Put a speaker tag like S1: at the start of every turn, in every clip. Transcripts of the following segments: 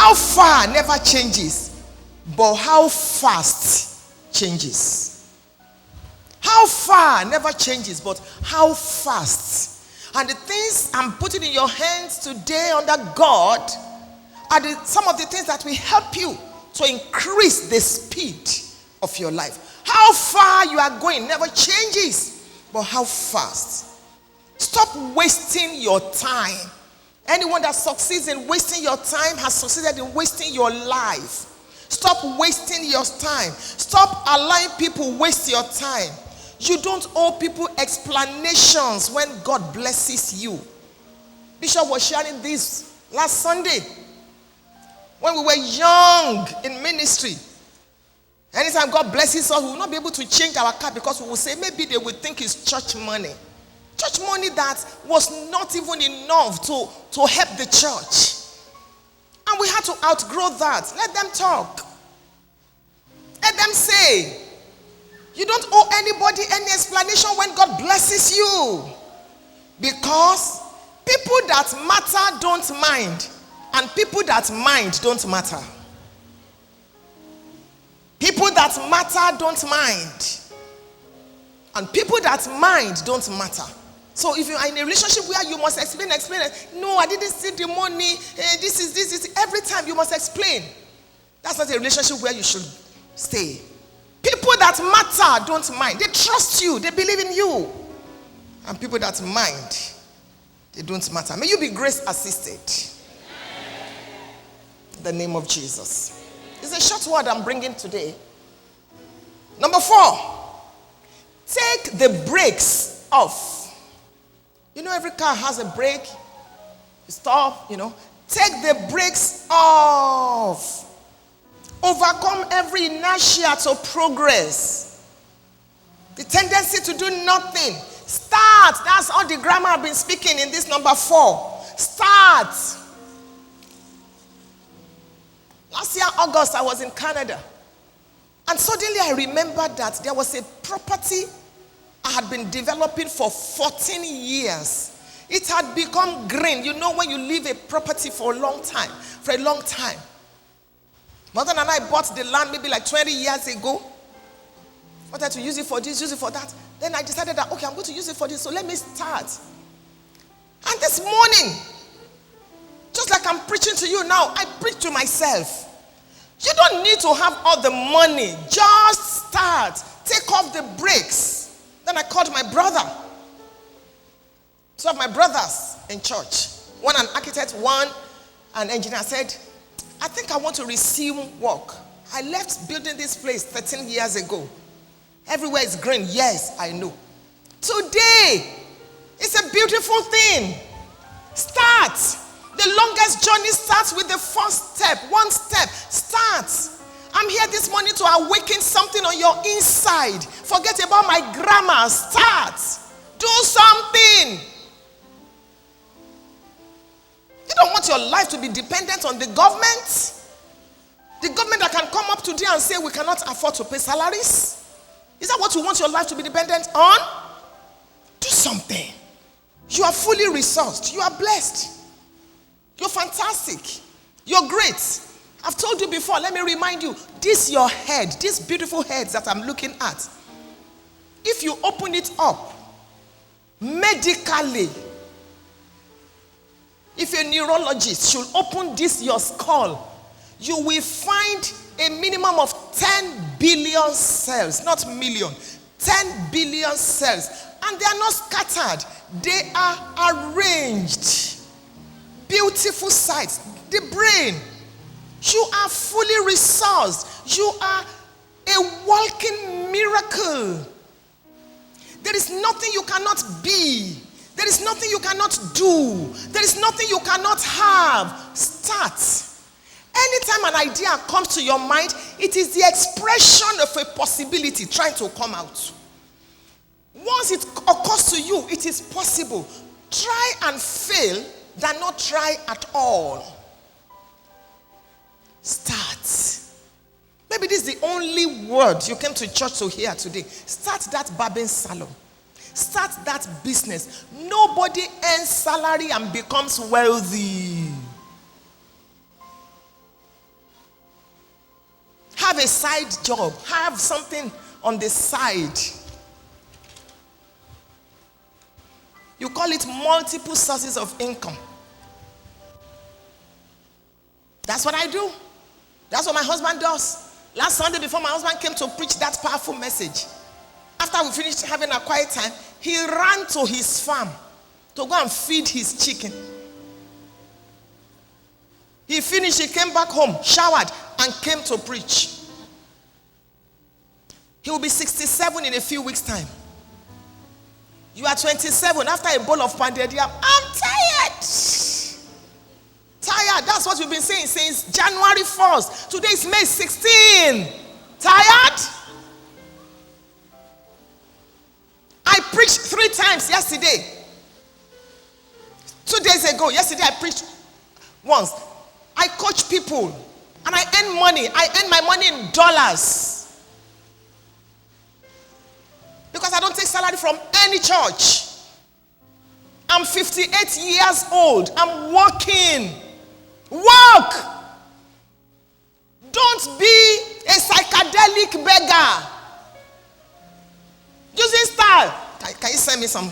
S1: How far never changes, but how fast changes. How far never changes, but how fast. And the things I'm putting in your hands today under God are some of the things that will help you to increase the speed of your life. How far you are going never changes, but how fast. Stop wasting your time. Anyone that succeeds in wasting your time has succeeded in wasting your life. Stop wasting your time. Stop allowing people waste your time. You don't owe people explanations when God blesses you. Bishop was sharing this last Sunday. When we were young in ministry, anytime God blesses us, we will not be able to change our car because we will say maybe they will think it's church money. Church money that was not even enough to help the church. And we had to outgrow that. Let them talk. Let them say. You don't owe anybody any explanation when God blesses you. Because people that matter don't mind. And people that mind don't matter. People that matter don't mind. And people that mind don't matter. So if you are in a relationship where you must explain, no, I didn't see the money, this. Every time you must explain. That's not a relationship where you should stay. People that matter don't mind. They trust you. They believe in you. And people that mind, they don't matter. May you be grace assisted. In the name of Jesus. It's a short word I'm bringing today. Number 4. Take the brakes off. You know, every car has a brake. You stop, Take the brakes off. Overcome every inertia to progress. The tendency to do nothing. Start. That's all the grammar I've been speaking in this number 4. Start. Last year, August, I was in Canada. And suddenly I remembered that there was a property I had been developing for 14 years. It had become green. You know when you leave a property for a long time. Mother and I bought the land maybe like 20 years ago. Wanted to use it for this, use it for that. Then I decided that, okay, I'm going to use it for this, so let me start. And this morning, just like I'm preaching to you now, I preach to myself. You don't need to have all the money. Just start. Take off the brakes. Then I called my brother. Two of my brothers in church. One an architect, one an engineer. I said, I think I want to resume work. I left building this place 13 years ago. Everywhere is green. Yes, I know. Today, it's a beautiful thing. Start. The longest journey starts with the first step. One step. Start. I'm here this morning to awaken something on your inside. Forget about my grammar. Start. Do something. You don't want your life to be dependent on the government. The government that can come up today and say we cannot afford to pay salaries. Is that what you want your life to be dependent on? Do something. You are fully resourced. You are blessed. You're fantastic. You're great. I've told you before, let me remind you, this your head, these beautiful heads that I'm looking at, if you open it up, medically, if a neurologist should open this your skull, you will find a minimum of 10 billion cells, not million, 10 billion cells. And they are not scattered. They are arranged. Beautiful sights. The brain. You are fully resourced. You are a walking miracle. There is nothing you cannot be. There is nothing you cannot do. There is nothing you cannot have. Start. Anytime an idea comes to your mind, it is the expression of a possibility trying to come out. Once it occurs to you, it is possible. Try and fail than not try at all. Start. Maybe this is the only word you came to church to hear today. Start that barbing salon. Start that business. Nobody earns salary and becomes wealthy. a side job. Have something on the side. You call it multiple sources of income. That's what I do. That's what my husband does. Last Sunday, before my husband came to preach that powerful message, after we finished having a quiet time, he ran to his farm to go and feed his chicken. He finished, he came back home, showered, and came to preach. He will be 67 in a few weeks' time. You are 27 after a bowl of pounded yam. I'm tired. Tired. That's what we've been saying since January 1st. Today is May 16. Tired? I preached 3 times yesterday. 2 days ago, yesterday I preached once. I coach people and I earn money. I earn my money in dollars. Because I don't take salary from any church. I'm 58 years old. I'm working. Work. Don't be a psychedelic beggar. Using style. Can you send me some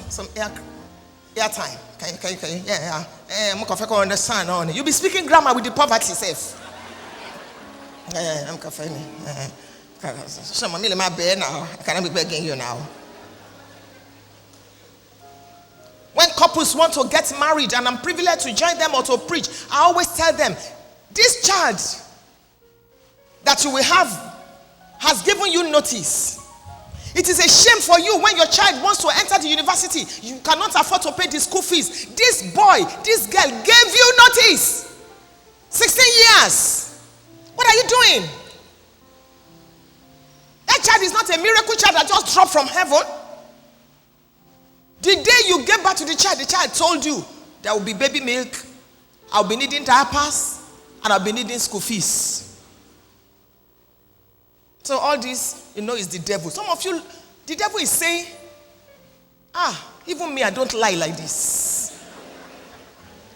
S1: airtime? Can you? Yeah. I'm understand. You'll be speaking grammar with the poverty safe. I'm confessing. Some of me my bed now. I cannot be begging you now. When couples want to get married and I'm privileged to join them or to preach, I always tell them, this child that you will have has given you notice. It is a shame for you when your child wants to enter the university. You cannot afford to pay the school fees. This boy, this girl gave you notice. 16 years. What are you doing? That child is not a miracle child that just dropped from heaven. The day you gave birth to the child told you there will be baby milk, I'll be needing diapers, and I'll be needing school fees. So all this, is the devil. Some of you, the devil is saying, even me, I don't lie like this.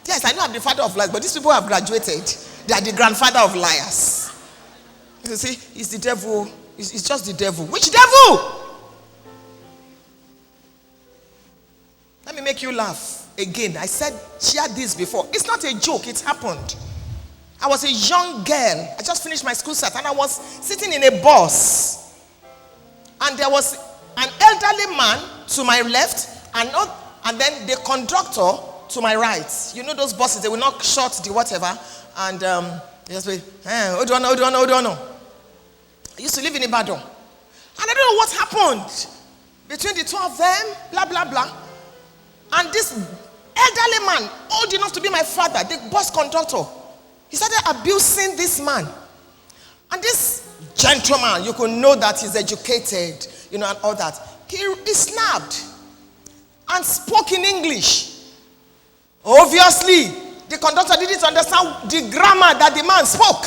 S1: Yes, I know I'm the father of lies, but these people have graduated. They are the grandfather of liars. You see, it's the devil. It's just the devil. Which devil? Let me make you laugh again. I shared this before. It's not a joke. It happened. I was a young girl. I just finished my school set and I was sitting in a bus. And there was an elderly man to my left and then the conductor to my right. You know those buses, they will not short the whatever. And they just say, hold on. I used to live in Ibadan. And I don't know what happened between the two of them, blah, blah, blah. And this elderly man, old enough to be my father, the bus conductor, he started abusing this man. And this gentleman, you could know that he's educated, and all that. He snapped and spoke in English. Obviously, the conductor didn't understand the grammar that the man spoke.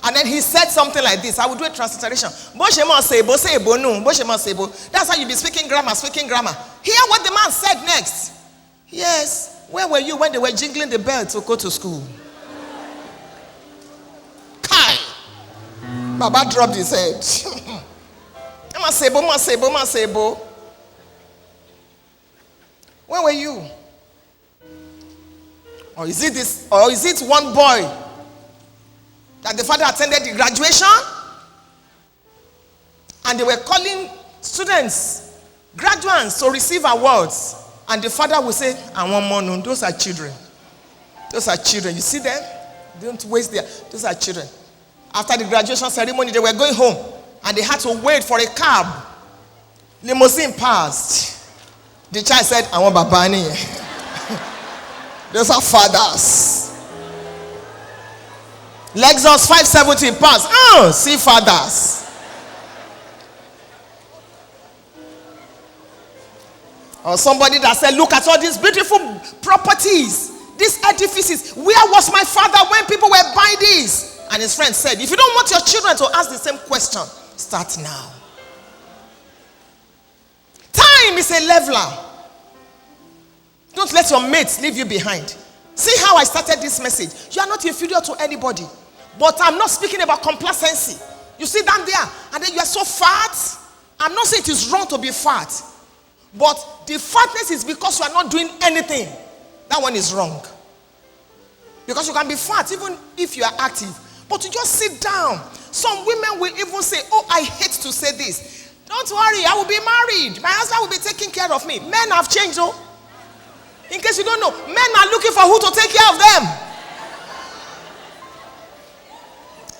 S1: And then he said something like this. I will do a transliteration. That's how you be speaking grammar. Hear what the man said next. Yes. Where were you when they were jingling the bell to go to school? Kai. Baba dropped his head. Masebo. Where were you? Or is it one boy that the father attended the graduation and they were calling students, graduates to receive awards, and the father will say, I want more. No, those are children. You see them? Don't waste those are children. After the graduation ceremony, they were going home and they had to wait for a cab. Limousine passed. The child said, I want Babani. Those are fathers. Lexus 570 passed. See fathers. Or somebody that said, look at all these beautiful properties, these edifices. Where was my father when people were buying these? And his friend said, if you don't want your children to ask the same question, start now. Time is a leveler. Don't let your mates leave you behind. See how I started this message. You are not inferior to anybody. But I'm not speaking about complacency. You sit down there and then you are so fat. I'm not saying it is wrong to be fat. But the fatness is because you are not doing anything. That one is wrong. Because you can be fat even if you are active. But you just sit down. Some women will even say, oh, I hate to say this. Don't worry, I will be married. My husband will be taking care of me. Men have changed, though. In case you don't know, men are looking for who to take care of them.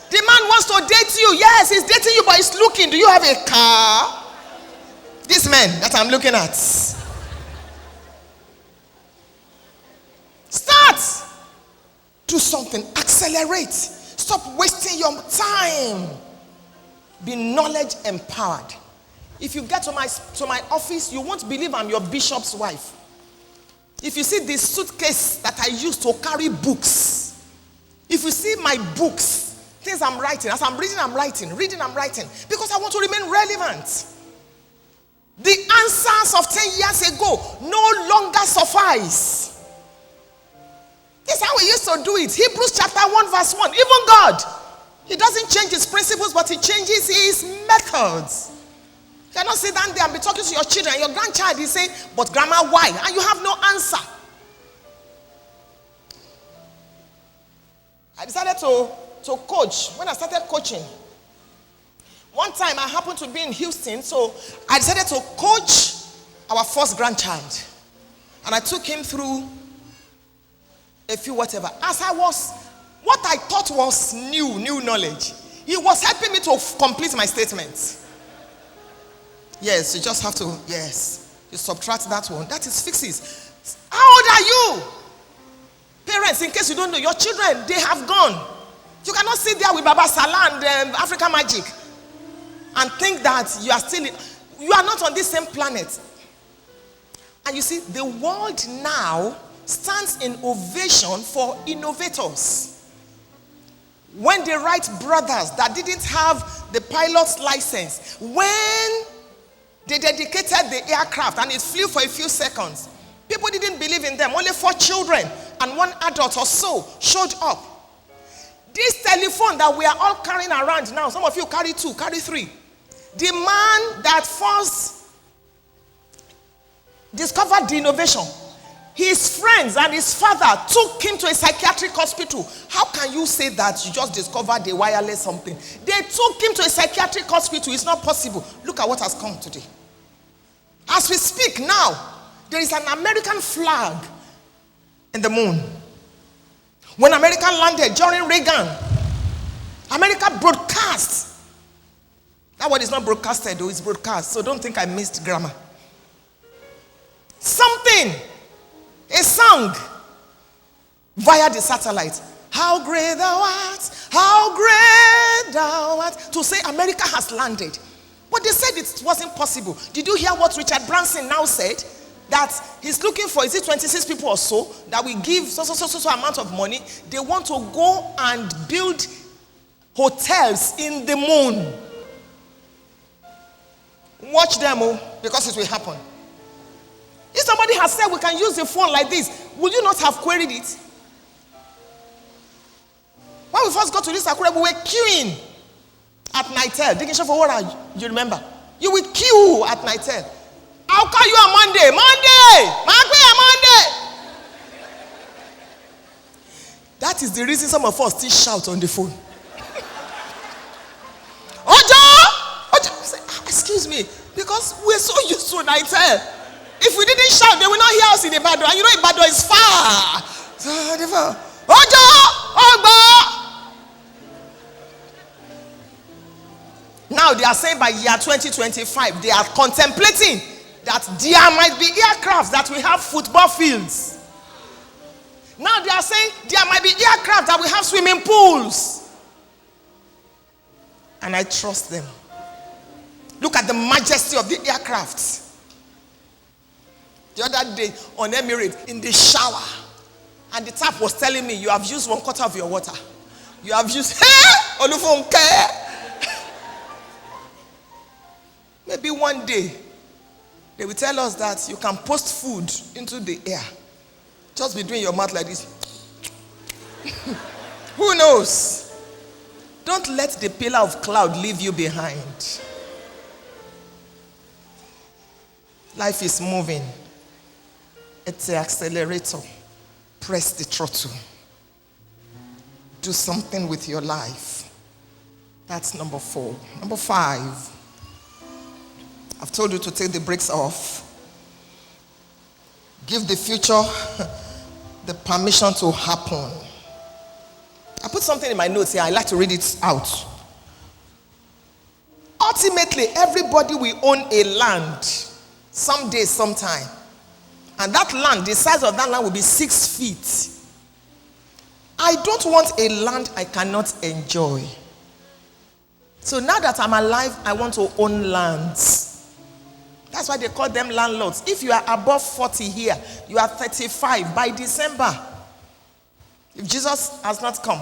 S1: The man wants to date you. Yes, he's dating you, but he's looking. Do you have a car? This man that I'm looking at. Start. Do something. Accelerate. Stop wasting your time. Be knowledge empowered. If you get to my office, you won't believe I'm your bishop's wife. If you see the suitcase that I use to carry books, if you see my books, things I'm writing, as I'm reading, I'm writing, because I want to remain relevant. The answers of 10 years ago no longer suffice. This is how we used to do it. Hebrews chapter 1 verse 1. Even God, he doesn't change his principles, but he changes his methods. You cannot sit down there and be talking to your children. Your grandchild is saying, but grandma, why? And you have no answer. I decided to coach. When I started coaching, one time I happened to be in Houston, so I decided to coach our first grandchild. And I took him through a few whatever. As I was, what I thought was new knowledge, he was helping me to complete my statement. Yes, you just have to, yes. You subtract that one. That is fixes. How old are you? Parents, in case you don't know, your children, they have gone. You cannot sit there with Baba Salah and Africa Magic and think that you are still, you are not on this same planet. And you see, the world now stands in ovation for innovators. When the Wright brothers that didn't have the pilot's license, when they dedicated the aircraft and it flew for a few seconds, people didn't believe in them. Only 4 children and 1 adult or so showed up. This telephone that we are all carrying around now, some of you carry 2, carry 3. The man that first discovered the innovation, his friends and his father took him to a psychiatric hospital. How can you say that you just discovered a wireless something? They took him to a psychiatric hospital. It's not possible. Look at what has come today. As we speak now, there is an American flag in the moon. When America landed during Reagan, America broadcast. That word is not broadcasted, though, it's broadcast. So don't think I missed grammar. Something. A song via the satellite. How great thou art, how great thou art. To say America has landed. But they said it wasn't possible. Did you hear what Richard Branson now said? That he's looking for, is it 26 people or so, that we give so amount of money. They want to go and build hotels in the moon. Watch them, because it will happen. If somebody has said we can use the phone like this, will you not have queried it? When we first got to this Akure, we were queuing at Nitel. Digging for what you remember? You will queue at Nitel. I'll call you on Monday. Monday! That is the reason some of us still shout on the phone. Ojo! Excuse me. Because we're so used to Nitel. If we didn't shout, they will not hear us in Ibadan. And you know Ibadan is far. Ojo! Ogba! Now they are saying by year 2025, they are contemplating that there might be aircrafts that will have football fields. Now they are saying there might be aircraft that will have swimming pools. And I trust them. Look at the majesty of the aircrafts. The other day on Emirates, in the shower, and the tap was telling me, you have used 1/4 of your water. You have used, Funke. Maybe one day, they will tell us that you can post food into the air. Just be doing your mouth like this. Who knows? Don't let the pillar of cloud leave you behind. Life is moving. It's an accelerator. Press the throttle. Do something with your life. That's number 4. Number 5. I've told you to take the brakes off. Give the future the permission to happen. I put something in my notes here. I like to read it out. Ultimately, everybody will own a land someday, sometime. And that land, the size of that land will be 6 feet. I don't want a land I cannot enjoy. So now that I'm alive, I want to own lands. That's why they call them landlords. If you are above 40 here, you are 35 by December. If Jesus has not come,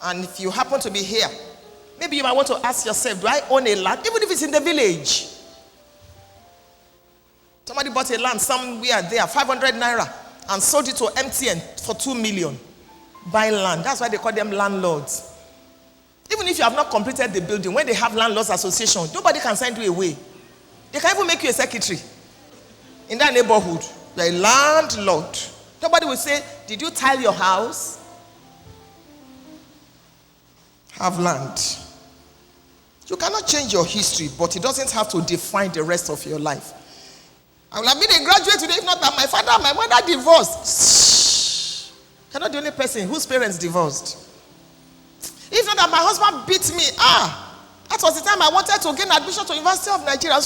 S1: and if you happen to be here, maybe you might want to ask yourself, do I own a land? Even if it's in the village. Somebody bought a land somewhere there, 500 naira, and sold it to MTN for 2 million. Buy land. That's why they call them landlords. Even if you have not completed the building, when they have landlords association, nobody can send you away. They can even make you a secretary in that neighborhood. You're a landlord. Nobody will say, did you tile your house? Have land. You cannot change your history, but it doesn't have to define the rest of your life. I will have been a graduate today if not that my father and my mother divorced. Shh. You're not the only person whose parents divorced. If not that my husband beat me, that was the time I wanted to gain admission to University of Nigeria.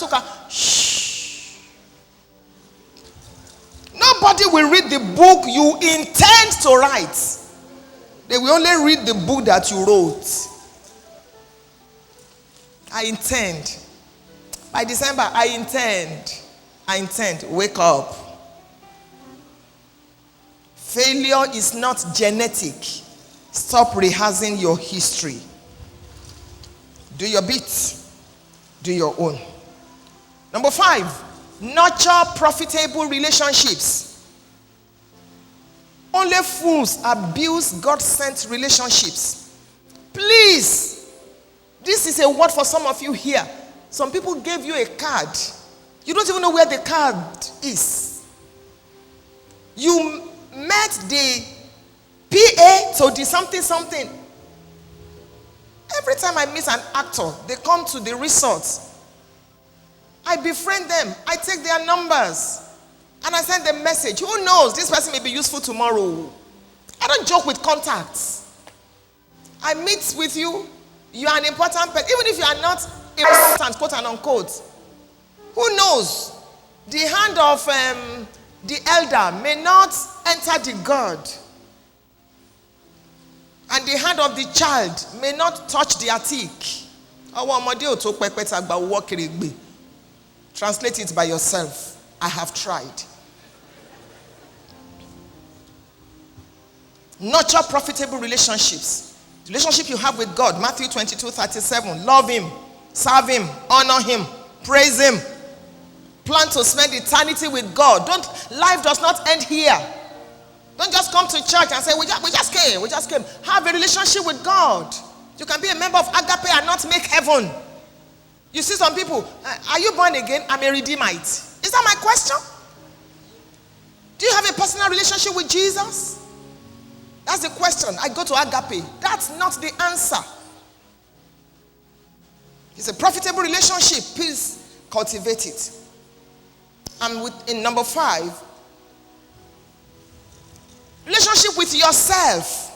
S1: Shh. Nobody will read the book you intend to write. They will only read the book that you wrote. I intend. By December, I intend. Wake up. Failure is not genetic. Stop rehearsing your history. Do your bit. Do your own. Number 5, nurture profitable relationships. Only fools abuse God-sent relationships. Please, this is a word for some of you here. Some people gave you a card. You don't even know where the card is. You met the PA, so the something. Every time I meet an actor, they come to the resort. I befriend them. I take their numbers. And I send them message. Who knows? This person may be useful tomorrow. I don't joke with contacts. I meet with you. You are an important person. Even if you are not important, quote and unquote. Who knows? The hand of the elder may not enter the God. And the hand of the child may not touch the attic. Translate it by yourself. I have tried. Nurture profitable relationships. The relationship you have with God, Matthew 22:37. Love Him, serve Him, honor Him, praise Him. Plan to spend eternity with God. Life does not end here. Don't just come to church and say, we just came. Have a relationship with God. You can be a member of Agape and not make heaven. You see some people, are you born again? I'm a Redeemite. Is that my question? Do you have a personal relationship with Jesus? That's the question. I go to Agape. That's not the answer. It's a profitable relationship. Please cultivate it. And in number 5, relationship with yourself.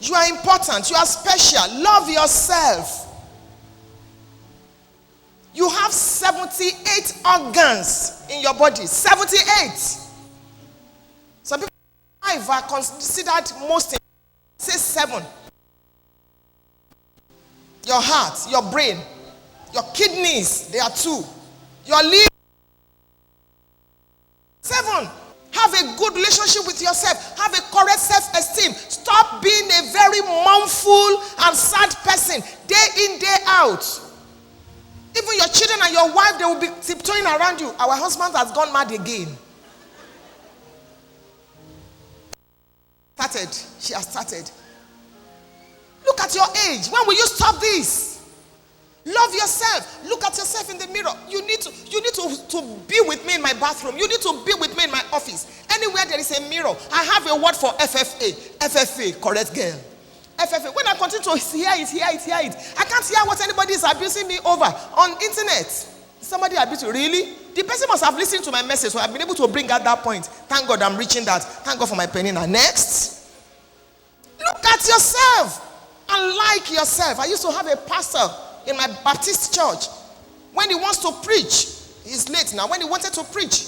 S1: You are important. You are special. Love yourself. You have 78 organs in your body. 78. Some people 5 are considered most important. Say 7. Your heart, your brain, your kidneys, they are 2. Your liver. 7. Have a good relationship with yourself. Have a correct self-esteem. Stop being a very mournful and sad person day in, day out. Even your children and your wife, they will be tiptoeing around you. Our husband has gone mad again. She has started. at your age. When will you stop this? Love yourself. Look at yourself in the mirror. You need to be with me in my bathroom. You need to be with me in my office. Anywhere there is a mirror. I have a word for FFA. FFA, correct girl. FFA. When I continue to hear it. I can't hear what anybody is abusing me over on internet. Somebody abused you. Really? The person must have listened to my message, so I've been able to bring out that point. Thank God I'm reaching that. Thank God for my penny now. Next. Look at yourself and like yourself. I used to have a pastor in my Baptist church. When he wants to preach, he's late now. When he wanted to preach,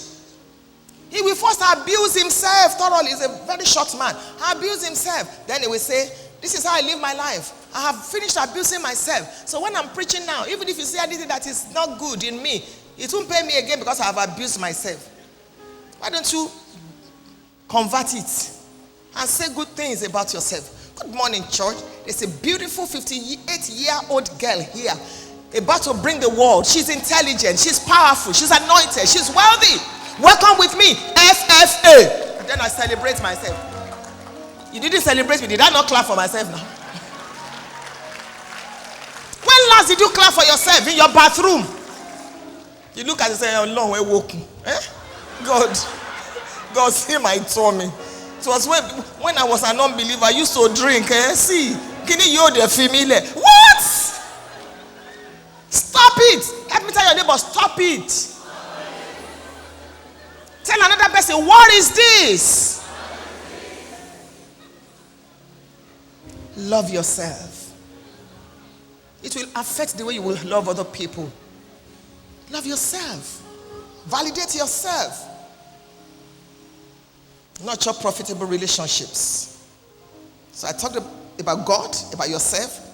S1: he will first abuse himself thoroughly. He's a very short man. Abuse himself. Then he will say, this is how I live my life. I have finished abusing myself. So when I'm preaching now, even if you say anything that is not good in me, it won't pay me again because I have abused myself. Why don't you convert it and say good things about yourself? Good morning, church. There's a beautiful 58-year-old girl here about to bring the world. She's intelligent. She's powerful. She's anointed. She's wealthy. Welcome with me, FFA. And then I celebrate myself. You didn't celebrate me. Did I not clap for myself now? When last did you clap for yourself in your bathroom? You look at it and say, oh, Lord, we're walking. God, see my tummy. It was when I was an unbeliever, I used to drink. See, can you the familiar? What? Stop it. Help me tell your neighbor, stop it. Tell another person, what is this? Love yourself. It will affect the way you will love other people. Love yourself. Validate yourself. Nurture profitable relationships. So I talked about God, about yourself.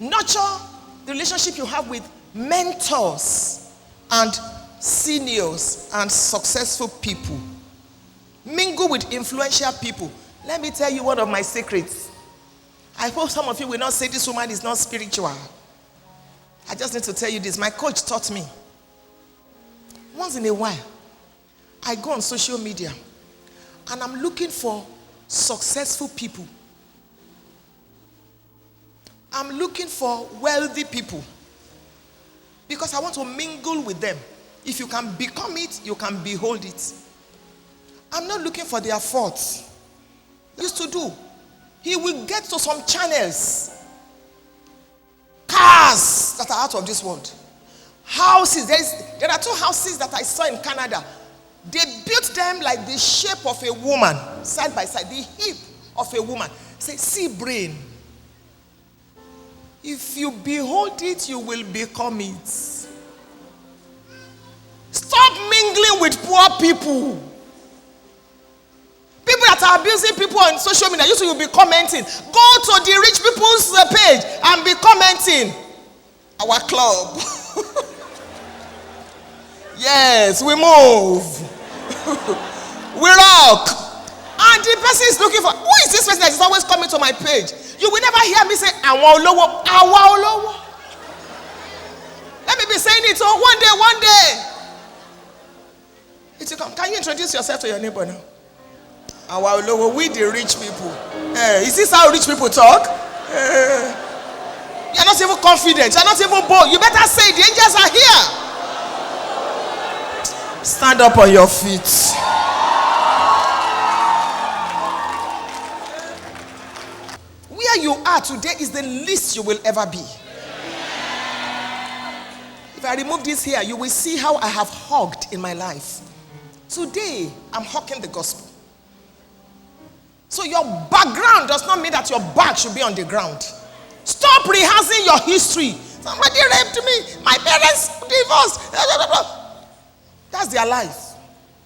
S1: Nurture the relationship you have with mentors and seniors and successful people. Mingle with influential people. Let me tell you one of my secrets. I hope some of you will not say this woman is not spiritual. I just need to tell you this. My coach taught me. Once in a while, I go on social media and I'm looking for successful people. I'm looking for wealthy people because I want to mingle with them. If you can become it, you can behold it. I'm not looking for their faults. Used to do. He will get to some channels, cars that are out of this world, houses. There are 2 houses that I saw in Canada. They built them like the shape of a woman, side by side, the hip of a woman. Say, see brain. If you behold it, you will become it. Stop mingling with poor people. People that are abusing people on social media, you will be commenting. Go to the rich people's page and be commenting. Our club. Yes, we move. We rock. And the person is looking for, who is this person that is always coming to my page? You will never hear me say, Awa Olowo. Let me be saying it one day. It will come. Can you introduce yourself to your neighbor now? Awa Olowo, we the rich people. Is this how rich people talk? You're not even confident. You're not even bold. You better say the angels are here. Stand up on your feet. Where you are today is the least you will ever be. If I remove this here, you will see how I have hugged in my life. Today, I'm hugging the gospel. So your background does not mean that your back should be on the ground. Stop rehearsing your history. Somebody raped me. My parents divorced. That's their life.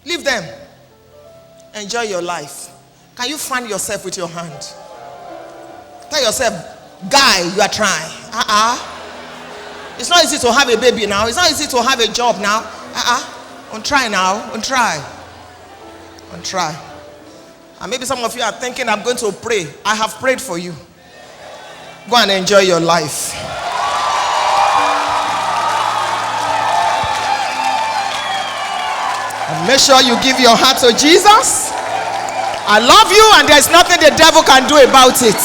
S1: Leave them. Enjoy your life. Can you find yourself with your hand? Tell yourself, guy, you are trying. It's not easy to have a baby now. It's not easy to have a job now. Try now. Try. And maybe some of you are thinking, I'm going to pray. I have prayed for you. Go and enjoy your life. And make sure you give your heart to Jesus. I love you, and there's nothing the devil can do about it.